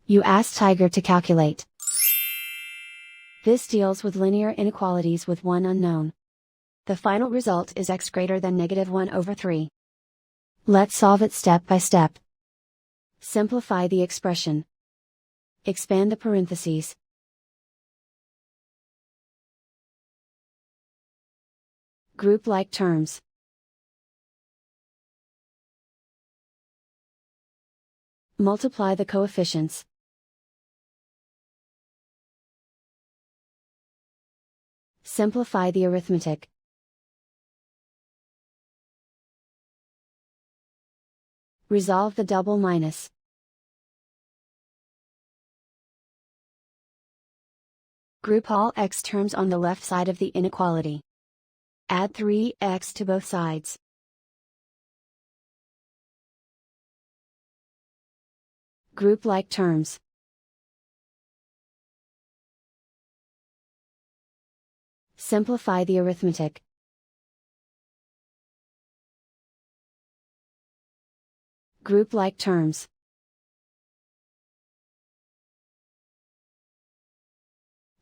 You ask Tiger to calculate. This deals with linear inequalities with one unknown. The final result is x greater than -1/3. Let's solve it step by step. Simplify the expression. Expand the parentheses. Group like terms. Multiply the coefficients. Simplify the arithmetic. Resolve the double minus. Group all x terms on the left side of the inequality. Add 3x to both sides. Group like terms. Simplify the arithmetic. Group like terms.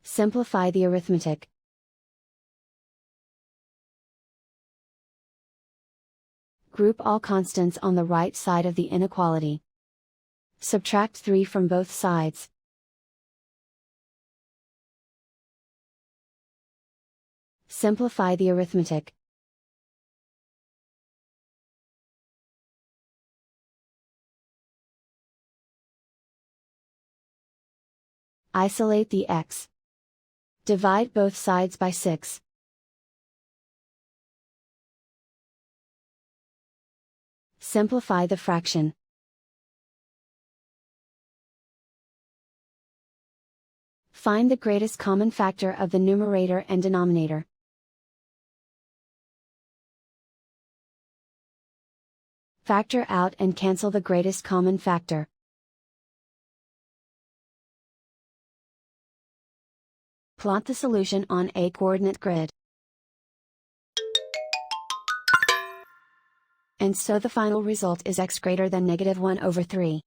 Simplify the arithmetic. Group all constants on the right side of the inequality. Subtract 3 from both sides. Simplify the arithmetic. Isolate the x. Divide both sides by 6. Simplify the fraction. Find the greatest common factor of the numerator and denominator. Factor out and cancel the greatest common factor. Plot the solution on a coordinate grid. And so the final result is x greater than -1/3.